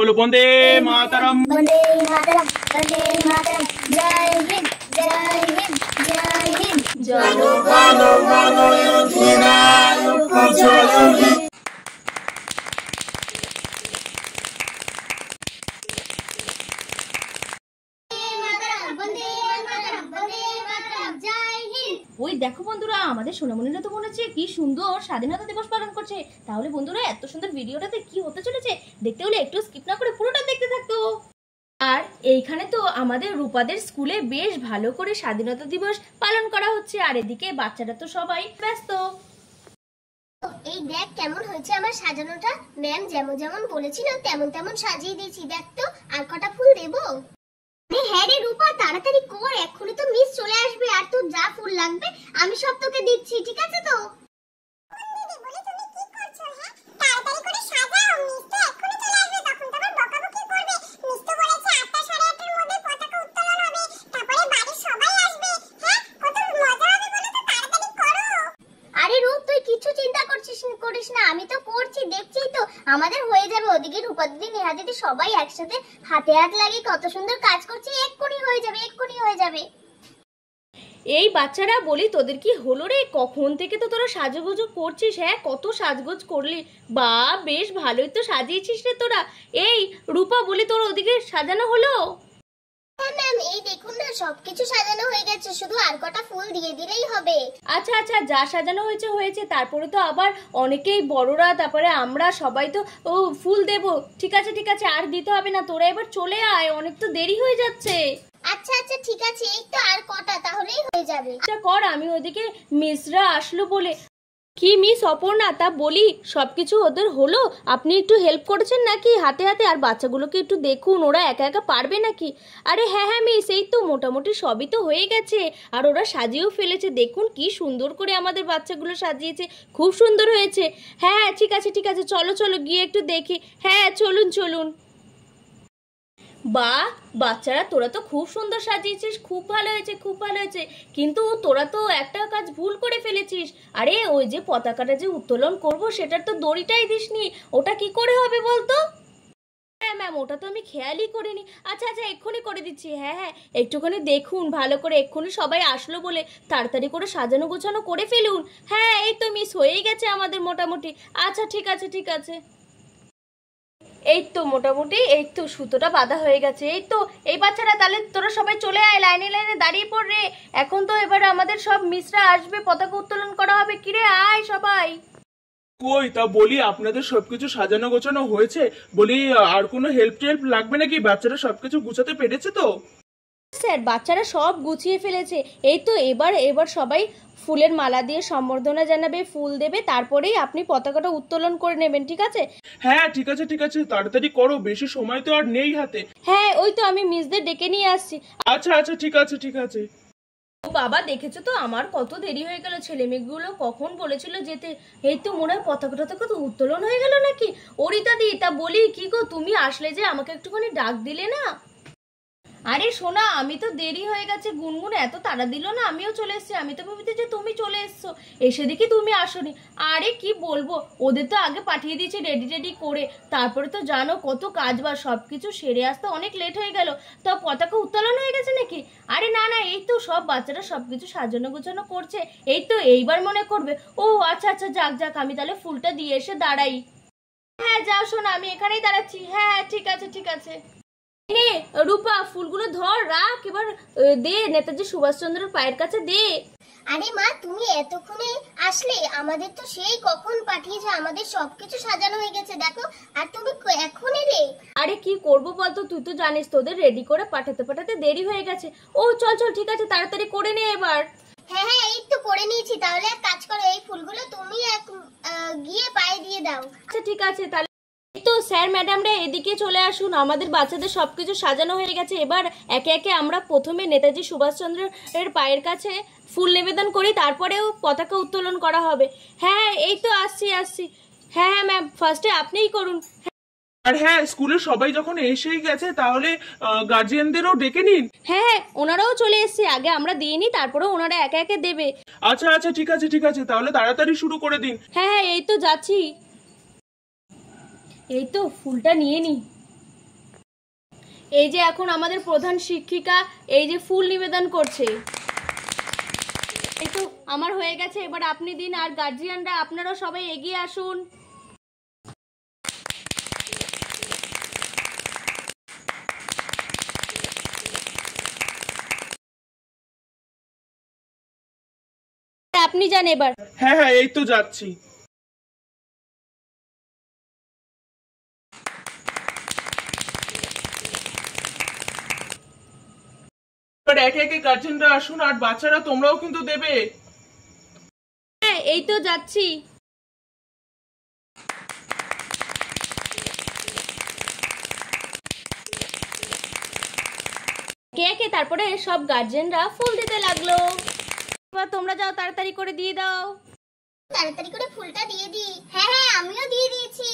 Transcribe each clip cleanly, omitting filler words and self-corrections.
बोलो वंदे मातरम। वंदे मातरम, वंदे मातरम, जय हिंद, जय हिंद, जय हिंद। जनो गनो मनो युधिनाय प्रचोदयामि। ওই দেখো বন্ধুরা, আমাদের সোনামণিরা তো মনে হচ্ছে কি সুন্দর স্বাধীনতা দিবস পালন করছে। তাহলে বন্ধুরা, এত সুন্দর ভিডিওটাতে কি হতে চলেছে দেখতে হলে একটু স্কিপ না করে পুরোটা দেখতে থাকতো। আর এইখানে তো আমাদের রূপাদের স্কুলে বেশ ভালো করে স্বাধীনতা দিবস পালন করা হচ্ছে, আর এদিকে বাচ্চারা তো সবাই ব্যস্ত। এই দেখ কেমন হয়েছে আমার সাজানোটা। ম্যাম যেমন যেমন বলেছিল তেমন তেমন সাজিয়ে দিয়েছি। দেখ তো আর কটা ফুল দেবো? হ্যাঁ রে রূপা, তাড়াতাড়ি কর, এক্ষুনি তো মিস চলে আসবে। আর তোর যা ফুল লাগবে আমি সব তোকে দিচ্ছি, ঠিক আছে তো? করিস না, আমি তো করছি, দেখছি তো আমাদের হয়ে যাবে। ওদিকে রূপা দিদি, নেহা দিদি সবাই একসাথে হাতে হাত লাগিয়ে কত সুন্দর কাজ করছে। এক্ষুনি হয়ে যাবে, এক্ষুনি হয়ে যাবে। এই বাচ্চারা বলি, তোদের কি হলো রে? কখন থেকে তো তোরা সাজুগুজু করছিস? হ্যাঁ, কত সাজগোজ করলি, বা বেশ ভালোই তো সাজিয়েছিস রে তোরা। এই রূপা বলি, তোর ওদিকে সাজানো হলো? হ্যাঁ ম্যাম, এই দেখুন না সবকিছু সাজানো হয়ে গেছে, শুধু আর কটা ফুল দিয়ে দিলেই হবে। আচ্ছা আচ্ছা, যা সাজানো হয়েছে হয়েছে, তারপরে তো আবার অনেকেই বড়রা, তারপরে আমরা সবাই তো ফুল দেব। ঠিক আছে ঠিক আছে, আর দিতে হবে না, তোরা এবার চলে আয়, অনেক তো দেরি হয়ে যাচ্ছে। আচ্ছা আচ্ছা ঠিক আছে, এই তো আর কটা, তাহলেই হয়ে যাবে। আচ্ছা কর, আমি ওদিকে মিসরা আসলো বলে। কি মিস অপর্ণা, তা বলি সবকিছু ওদের হলো? আপনি একটু হেল্প করেছেন নাকি হাতে হাতে? আর বাচ্চাগুলোকে একটু দেখুন, ওরা একা একা পারবে নাকি? আরে হ্যাঁ হ্যাঁ মিস, এই তো মোটামুটি সবই তো হয়ে গেছে, আর ওরা সাজিয়েও ফেলেছে। দেখুন কি সুন্দর করে আমাদের বাচ্চাগুলো সাজিয়েছে, খুব সুন্দর হয়েছে। হ্যাঁ ঠিক আছে ঠিক আছে, চলো চলো গিয়ে একটু দেখি। হ্যাঁ চলুন চলুন। বা বাচ্চারা, তোরা তো খুব সুন্দর সাজিয়েছিস, খুব ভালো হয়েছে খুব ভালো হয়েছে। কিন্তু তোরা তো একটা কাজ ভুল করে ফেলেছিস। আরে ওই যে পতাকাটা যে উত্তোলন করব, সেটার তো দড়িটাই দিসনি। ওটা কি করে হবে বলতো? হ্যাঁ ম্যাম, ওটা তো আমি খেয়ালই করিনি। আচ্ছা আচ্ছা, এক্ষুনি করে দিচ্ছি। হ্যাঁ হ্যাঁ, একটুখানি দেখুন ভালো করে, এক্ষুনি সবাই আসলো বলে তাড়াতাড়ি করে সাজানো গোছানো করে ফেলুন। হ্যাঁ এই তো মিস হয়েই গেছে আমাদের মোটামুটি। আচ্ছা ঠিক আছে ঠিক আছে, এই তো মোটামুটি, এই তো সুতোটা বাঁধা হয়ে গেছে। এই তো, এই বাচ্চারা তাহলে তোরা সবাই চলে আয়, লাইনে লাইনে দাঁড়িয়ে পড় রে। এখন তো এবার আমাদের সব মিসরা আসবে, পতাকা উত্তোলন করা হবে। কিরে আয় সবাই। কই তা বলি, আপনাদের সবকিছু সাজানো গোছানো হয়েছে? বলি আর কোনো হেল্প টেল্প লাগবে নাকি? বাচ্চারা সবকিছু গুছাতে পেরেছে তো? স্যার বাচ্চারা সব গুছিয়ে ফেলেছে। এই তো এবার এবার সবাই ফুলের মালা দিয়ে সম্বর্ধনা জানাবে, ফুল দেবে, তারপরেই আপনি পতাকাটা উত্তোলন করে নেবেন, ঠিক আছে? হ্যাঁ ঠিক আছে ঠিক আছে, তাড়াতাড়ি করো, বেশি সময় তো আর নেই হাতে। হ্যাঁ ওই তো আমি মিসদের ডেকে নিয়ে আসছি। আচ্ছা আচ্ছা ঠিক আছে ঠিক আছে। ও বাবা, দেখেছো তো আমার কত দেরি হয়ে গেল। ছেলে মেয়েগুলো কখন বলেছিল যেতে। এই তো মনে হয় পতাকাটা তো উত্তোলন হয়ে গেল নাকি। অরিতা দি, তা বলি কি গো, তুমি আসলে যে আমাকে একটুখানি ডাক দিলে না? আরে শোনা, আমি তো দেরি হয়ে গেছে, গুনগুন এত তাড়া দিল না, আমিও চলে এসেছি। আমি তো ভাবছি যে তুমি চলে এসছো, এসে দেখি তুমি আসোনি। আরে কি বলবো, ওদের তো আগে পাঠিয়ে দিয়েছি রেডি রেডি করে, তারপরে তো জানো কত কাজ বা সবকিছু সেরে আসতে অনেক লেট হয়ে গেল। তো পতাকা উত্তোলন হয়ে গেছে নাকি? আরে না না, এই তো সব বাচ্চারা সবকিছু সাজানো গোছানো করছে। এই তো এইবার মনে করবে। ও আচ্ছা আচ্ছা, যাক যাক, আমি তাহলে ফুলটা দিয়ে এসে দাঁড়াই। হ্যাঁ যাও শোনা, আমি এখানেই দাঁড়াচ্ছি। হ্যাঁ ঠিক আছে ঠিক আছে। নে রূপা, ফুলগুলো ধর, রাখ, এবার দে নেতাজি সুভাষচন্দ্রের পায়ের কাছে দে। আরে মা, তুমি এতক্ষণে আসলে? আমাদের তো সেই কখন পাঠিয়েছো, আমাদের সবকিছু সাজানো হয়ে গেছে দেখো, আর তুমি এখন এলে? আরে কি করবো বলতো, তুই তো জানিস তোদের রেডি করে পাঠাতে পাঠাতে দেরি হয়ে গেছে। ও চল চল, ঠিক আছে তাড়াতাড়ি করে নে এবার। হ্যাঁ হ্যাঁ, এই তো করে নিয়েছি। তাহলে এক কাজ করো, এই ফুলগুলো তুমি গিয়ে পায়ে দিয়ে দাও। আচ্ছা ঠিক আছে, তাহলে তো স্যার ম্যাডামরা এদিকে চলে আসুন, আমাদের বাচ্চাদের সবকিছু সাজানো হয়ে গেছে। এবার একে একে আমরা প্রথমে নেতাজি সুভাষচন্দ্রের পায়ের কাছে ফুল নিবেদন করি, তারপরেও পতাকা উত্তোলন করা হবে। হ্যাঁ এই তো আসছি আসছি। হ্যাঁ হ্যাঁ ম্যাম, ফার্স্টে আপনিই করুন। আর হ্যাঁ, স্কুলের সবাই যখন এসেই গেছে, তাহলে গার্জিয়ানদেরও ডেকে নিন। হ্যাঁ হ্যাঁ, ওনারাও চলে এসছে, আগে আমরা দিয়ে নিই, তারপরে ওনারা একে একে দেবে। আচ্ছা আচ্ছা ঠিক আছে ঠিক আছে, তাহলে তাড়াতাড়ি শুরু করে দিন। হ্যাঁ হ্যাঁ, এই তো যাচ্ছি। এই তো ফুলটা নিয়ে নি। এই যে এখন আমাদের প্রধান শিক্ষিকা এই যে ফুল নিবেদন করছে। এই তো আমার হয়ে গেছে, এবার আপনি দিন। আর গার্জিয়ানরা আপনারাও সবাই এগিয়ে আসুন। আপনি যান এবার। হ্যাঁ হ্যাঁ, এই তো যাচ্ছি। এবার একে একে গার্জেনরা আসুন, আর বাচ্চারা তোমরাও কিন্তু দেবে। হ্যাঁ এই তো যাচ্ছি। কে কে তারপরে সব গার্জেনরা ফুল দিতে লাগলো। এবার তোমরা যাও, তাড়াতাড়ি করে দিয়ে দাও। তাড়াতাড়ি করে ফুলটা দিয়ে দি। হ্যাঁ হ্যাঁ, আমিও দিয়ে দিয়েছি।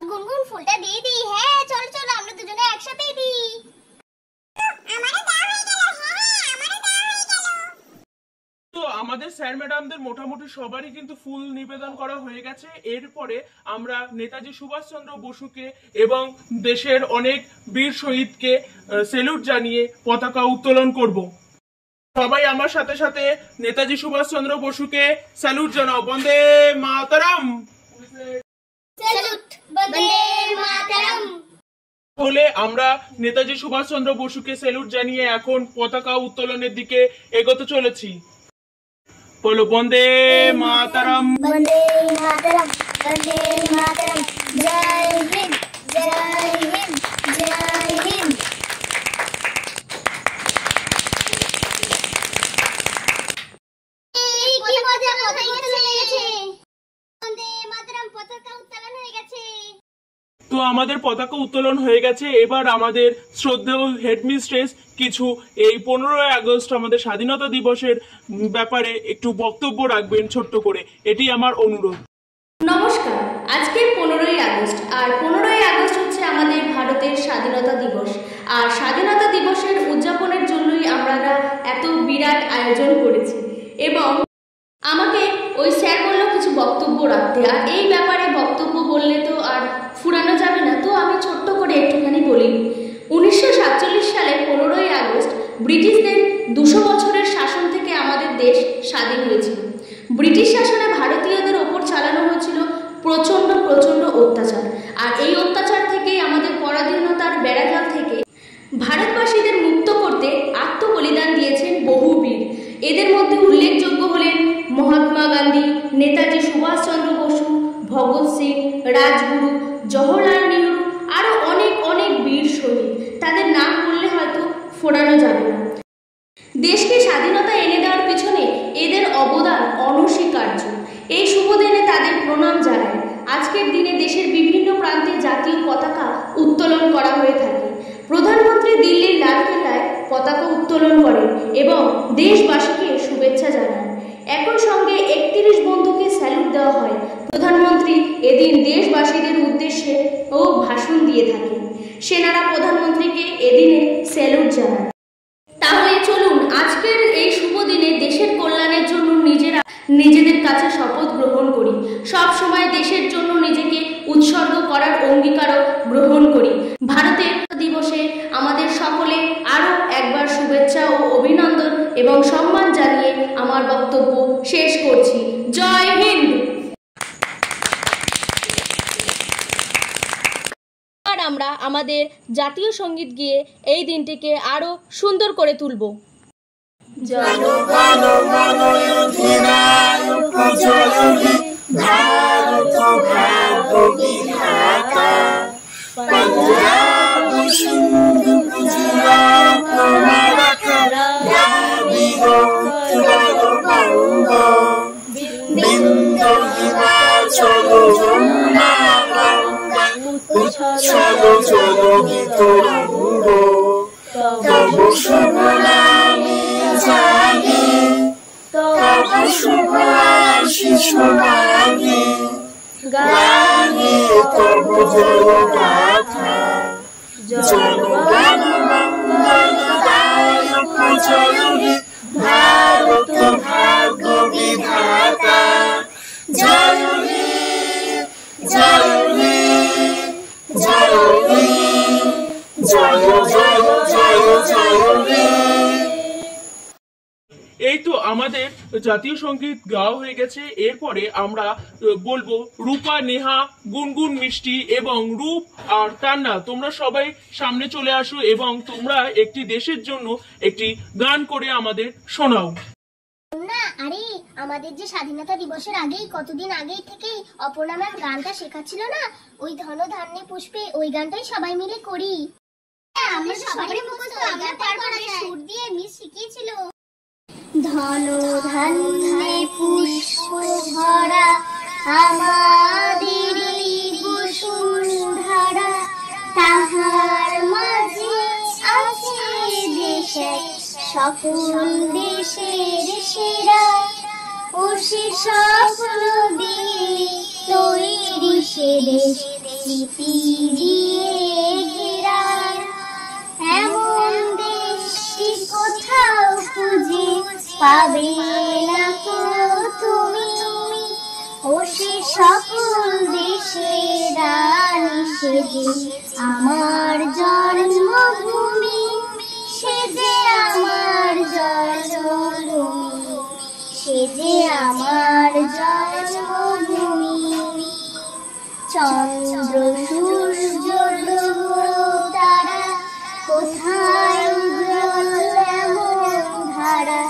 গুনগুন ফুলটা দিয়ে দি। হ্যাঁ চলো চলো, আমরা দুজনে একসাথেই দিই। আমারও দেওয়া হয়ে গেল। হ্যাঁ হ্যাঁ, আমারও দেওয়া হয়ে গেল। তো আমাদের স্যার ম্যাডামদের মোটামুটি সবারই কিন্তু ফুল নিবেদন করা হয়ে গেছে। এরপরে আমরা নেতাজি সুভাষচন্দ্র বসুকে এবং দেশের অনেক বীর শহীদকে স্যালুট জানিয়ে পতাকা উত্তোলন করব। সবাই আমার সাথে সাথে নেতাজি সুভাষচন্দ্র বসুকে স্যালুট জানাও। বন্দে মাতরম। স্যালুট, বন্দে মাতরম। হলে আমরা নেতাজি সুভাষচন্দ্র বসুকে স্যালুট জানিয়ে এখন পতাকা উত্তোলনের দিকে এগোতে চলেছি। বলো বন্দে মাতরম। বন্দে মাতরম, বন্দে মাতরম। জয় হিন্দ, জয় হিন্দ, জয় হিন্দ। এই কি মজা, পতাকা উত্তোলন হয়ে গেছে। বন্দে মাতরম পতাকা উত্তোলন হয়ে গেছে। তো আমাদের পতাকা উত্তোলন হয়ে গেছে। এবার আমাদের শ্রদ্ধেয় হেডমিস্ট্রেস কিছু এই 15ই আগস্ট আমাদের স্বাধীনতা দিবসের ব্যাপারে একটু বক্তব্য রাখবেন ছোট্ট করে, এটি আমার অনুরোধ। নমস্কার। আজকে 15ই আগস্ট, আর 15ই আগস্ট হচ্ছে আমাদের ভারতের স্বাধীনতা দিবস। আর স্বাধীনতা দিবসের উদযাপনের জন্যই আমরা এত বিরাট আয়োজন করেছি। এবং আমাকে ওই স্যার বললো কিছু বক্তব্য রাখতে, আর এই ব্যাপারে বক্তব্য বললে তো আর ফুরানো যাবে না, তো আমি ছোট্ট করে একটুখানি বলি। 1947 সালে 15ই আগস্ট ব্রিটিশদের 200 বছরের শাসন থেকে আমাদের দেশ স্বাধীন হয়েছিল। ব্রিটিশ শাসনে ভারতীয়দের ওপর চালানো হয়েছিল প্রচণ্ড প্রচণ্ড অত্যাচার। আর এই অত্যাচার থেকেই আমাদের পরাধীনতার বেড়াজাল থেকে ভারতবাসীদের মুক্ত করতে আত্মবলিদান দিয়েছেন বহু বীর। এদের মধ্যে উল্লেখযোগ্য হলেন মহাত্মা গান্ধী, নেতাজি সুভাষচন্দ্র বসু, ভগৎ সিং, রাজগুরু, জওহরলাল নেহরু, আরও অনেক অনেক বীর শহীদ। তাদের নাম বললে হয়তো ফোরানো যাবে না। দেশকে স্বাধীনতা এনে দেওয়ার পিছনে এদের অবদান অনস্বীকার্য। এই শুভ দিনে তাদের প্রণাম জানাই। আজকের দিনে দেশের বিভিন্ন প্রান্তে জাতীয় পতাকা উত্তোলন করা হয়ে থাকে। প্রধানমন্ত্রী দিল্লির লালকেল্লায় পতাকা উত্তোলন করেন এবং দেশবাসীকে শুভেচ্ছা জানান। একই সঙ্গে 31 বন্ধুকে স্যালুট দেওয়া হয়। প্রধানমন্ত্রী এদিন দেশবাসীদের উদ্দেশ্যে ভাষণ দিয়ে থাকেন। সেনারা প্রধানমন্ত্রীকে এদিনে স্যালুট জানান। তাহলে চলুন আজকের এই শুভ দিনে দেশের কল্যাণের জন্য নিজেদের কাছে শপথ গ্রহণ করি। সব সময় দেশের জন্য নিজেকে উৎসর্গ করার অঙ্গীকারও গ্রহণ করি। ভারতের দিবসে আমাদের সকলে আরও একবার শুভেচ্ছা ও অভিনন্দন এবং সম্মান জানিয়ে আমার বক্তব্য শেষ করছি। জয় হিন্দ। আর আমরা আমাদের জাতীয় সঙ্গীত গিয়ে এই দিনটিকে আরো সুন্দর করে তুলব। চলো চলো গীতরঙ্গ তব শুভ নামে জানি, তব শুভ আশিস মাগে গানে তব জয় গাথা। জনগণ মঙ্গলদায়ক জয় হে ভারত ভাগ্য বিধাতা। জয় হে জয় হে জয় হে জয় জয়হে। এই তো আমাদের জাতীয় সঙ্গীত গাওয়া হয়ে গেছে। এরপরে আমরা বলবো রূপা, নেহা, গুনগুন, মিষ্টি এবং রূপ আর তান্না, তোমরা সবাই সামনে চলে আসো এবং তোমরা একটি দেশের জন্য একটি গান করে আমাদের শোনাও। না আরে আমাদের যে স্বাধীনতা দিবসের আগেই কতদিন আগেই থেকেই অপর্ণা ম্যাম গানটা শেখাচ্ছিল না, ওই ধন ধান্যে পুষ্পে, ওই গানটাই সবাই মিলে করি। আমরা সবাই মুখস্থ, আমরা পারবো না, সুর দিয়ে মিস শিখিয়েছিল। ধন ধান্যে পুষ্প ভরা আমাদের বসুন্ধরা, তাহার মাঝে আছে দেশে সকল দেশের সেরা, ও সে সফল দিয়ে তৈরি সে দেশ স্মৃতি দিয়ে ঘেরা। এমন দেশটি কোথাও খুঁজে পাবে না তো তুমি, ও সে সকল দেশের রানী সে যে আমার জন্মভূমি, সে যে আমার জন্মভূমি, সে যে আমার জন্মভূমি। চন্দ্র সূর্য গ্রহ তারা কোথায় উজ্জ্বল এমন ধারা,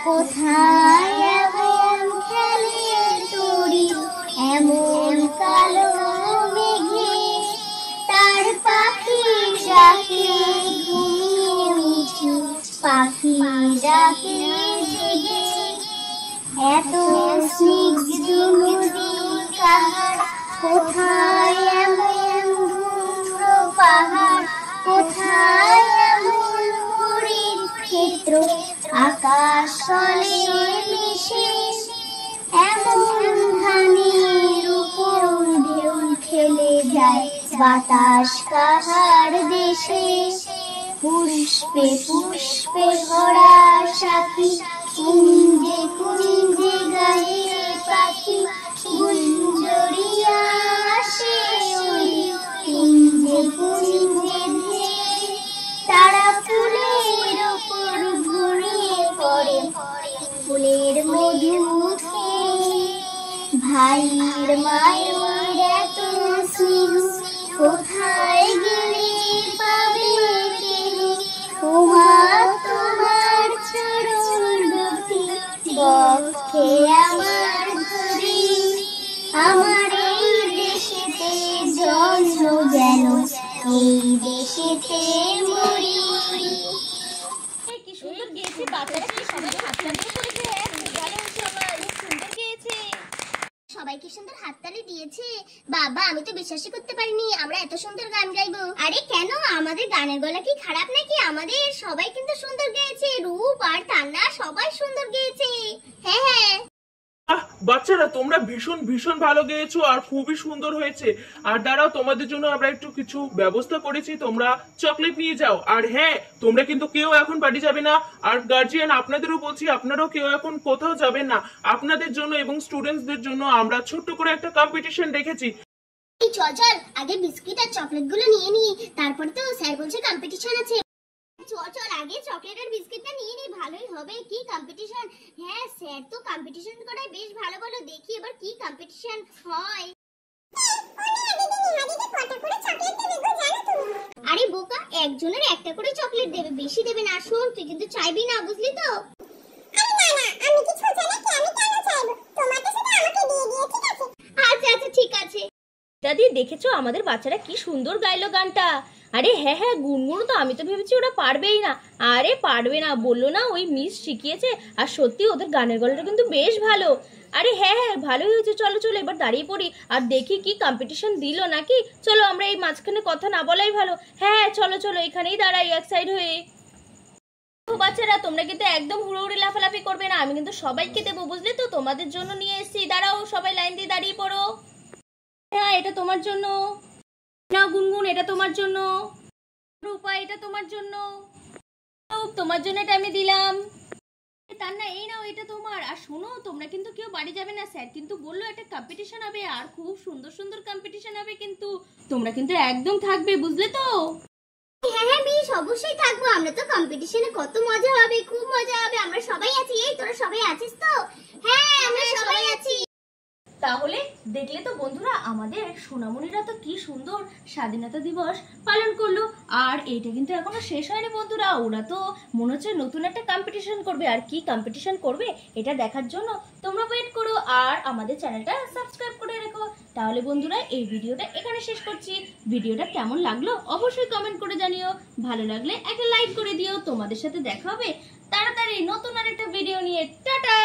কোথায় এমন খেলে তরি এমন কালো মেঘে, তার পাখি ডাকে ঘুমিয়ে উঠি, পাখি ডাকে জেগে। এত স্নিগ্ধ নদী কাহার, কোথায় এমন ধূম্র পাহাড়, কোথায় এমন হরিণ ক্ষেত্র, আকাশ তলে মিশে এমন ধানের উপর ঢেউ খেলে যায় বাতাস কাহার দেশে। পুষ্পে পুষ্পে ভরা সাথী, কুঞ্জে কুঞ্জে গায়ে পাখি, গুঞ্জরিয়া আসে ওই কুঞ্জে কুঞ্জে ধেয়ে, তারা ফুলের ওপর ঘুরিয়ে পড়ে ফুলের মধু খেয়ে। ভাইয়ের মায়ের এত স্নেহ কোথায় গেলে পাবে কেহ, ওমা তোমার চরণ দুটি বক্ষে আমার ধরি, আমার এই দেশেতে জন্ম যেন এই দেশেতে মরি। কি সুন্দর গেয়েছে বাচ্চারা, কি সবাই হাততালি করেছে। হ্যাঁ খুব ভালো হয়েছে, আমার খুব সুন্দর গেয়েছে। সবাই কি সুন্দর হাততালি দিয়েছে, বাবা আমি তো বিশ্বাসই করতে পারিনি আমরা এত সুন্দর গান গাইবো। আরে কেন, আমাদের গানের গলা কি খারাপ নাকি? আমাদের সবাই কিন্তু সুন্দর গেয়েছে, রূপ আর তান্না সবাই সুন্দর গেয়েছে। হ্যাঁ হ্যাঁ বাচ্চারা তোমরা ভীষণ ভীষণ ভালো গেয়েছো আর খুবই সুন্দর হয়েছে। আর দাঁড়াও, তোমাদের জন্য আমরা একটু কিছু ব্যবস্থা করেছি, তোমরা চকলেট নিয়ে যাও। আর হ্যাঁ, তোমরা কিন্তু কেউ এখন বাড়ি যাবে না। আর গার্জিয়ান আপনাদেরও বলছি, আপনারাও কেউ এখন কোথাও যাবেন না। আপনাদের জন্য এবং স্টুডেন্টসদের জন্য আমরা ছোট্ট করে একটা কম্পিটিশন রেখেছি। এই চল চল আগে বিস্কিট আর চকলেট গুলো নিয়ে নি, তারপরে তো স্যার বলছে কম্পিটিশন আছে। চল চল আগে চকলেট আর বিস্কিটটা নিয়ে নি, ভালোই হবে। কি কম্পিটিশন? হ্যাঁ স্যার তো কম্পিটিশন করায় বেশ ভালো ভালো, দেখি এবার কি কম্পিটিশন হয়। আরে বোকা, একজনের একটা করে চকলেট দেবে, বেশি দেবে না। শোন তুই কিন্তু চাইবি না, বুঝলি তো? আচ্ছা আচ্ছা ঠিক আছে। দাদি দেখেছো আমাদের বাচ্চারা কি সুন্দর গাইলো গানটা। আরে হ্যাঁ হ্যাঁ, গুনগুন তো আমি তো ভেবেছি ওরা পারবেই না। আরে পারবে না বললো না, ওই মিস শিখিয়েছে। আর সত্যি ওদের গানের গলাটা কিন্তু বেশ ভালো। আরে হ্যাঁ হ্যাঁ ভালোই হয়েছে, চলো চলো এবার দাঁড়িয়ে পড়ি আর দেখি কি কম্পিটিশন দিল নাকি। চলো আমরা এই মাঝখানে কথা না বলাই ভালো। হ্যাঁ চলো চলো এখানেই দাঁড়াই এক সাইড হয়ে। বাচ্চারা তোমরা কিন্তু একদম হুড়োহুড়ি লাফালাফি করবে না, আমি কিন্তু সবাইকে দেবো বুঝলে তো, তোমাদের জন্য নিয়ে এসেছি। দাঁড়াও সবাই লাইন দিয়ে দাঁড়িয়ে পড়ো। হ্যাঁ এটা তোমার জন্য, না গুনগুন এটা তোমার জন্য, রূপা এটা তোমার জন্য, তোমার জন্য এটা আমি দিলাম। তার না এই নাও এটা তোমার। আর শোনো তোমরা কিন্তু কেউ বাড়ি যাবে না, স্যার কিন্তু বললো একটা কম্পিটিশন হবে আর খুব সুন্দর সুন্দর কম্পিটিশন হবে, কিন্তু তোমরা কিন্তু একদম থাকবে বুঝলে তো। হ্যাঁ হ্যাঁ বেশ, অবশ্যই থাকবো। আমরা তো কম্পিটিশনে কত মজা হবে, খুব মজা হবে। আমরা সবাই আছি। এই তোরা সবাই আছিস তো? হ্যাঁ আমরা সবাই আছি। তাহলে দেখলে তো বন্ধুরা, আমাদের সোনামণিরা তো কি সুন্দর স্বাধীনতা দিবস পালন করলো। আর এইটা কিন্তু এখনো শেষ হয়নি বন্ধুরা, ওরা তো মনে হচ্ছে নতুন একটা কম্পিটিশন করবে। আর কি কম্পিটিশন করবে এটা দেখার জন্য তোমরা ওয়েট করো আর আমাদের চ্যানেলটা সাবস্ক্রাইব করে রেখো। তাহলে বন্ধুরা এই ভিডিওটা এখানে শেষ করছি। ভিডিওটা কেমন লাগলো অবশ্যই কমেন্ট করে জানিও। ভালো লাগলে একটা লাইক করে দিও। তোমাদের সাথে দেখা হবে তাড়াতাড়ি নতুন আরেকটা ভিডিও নিয়ে। টাটা।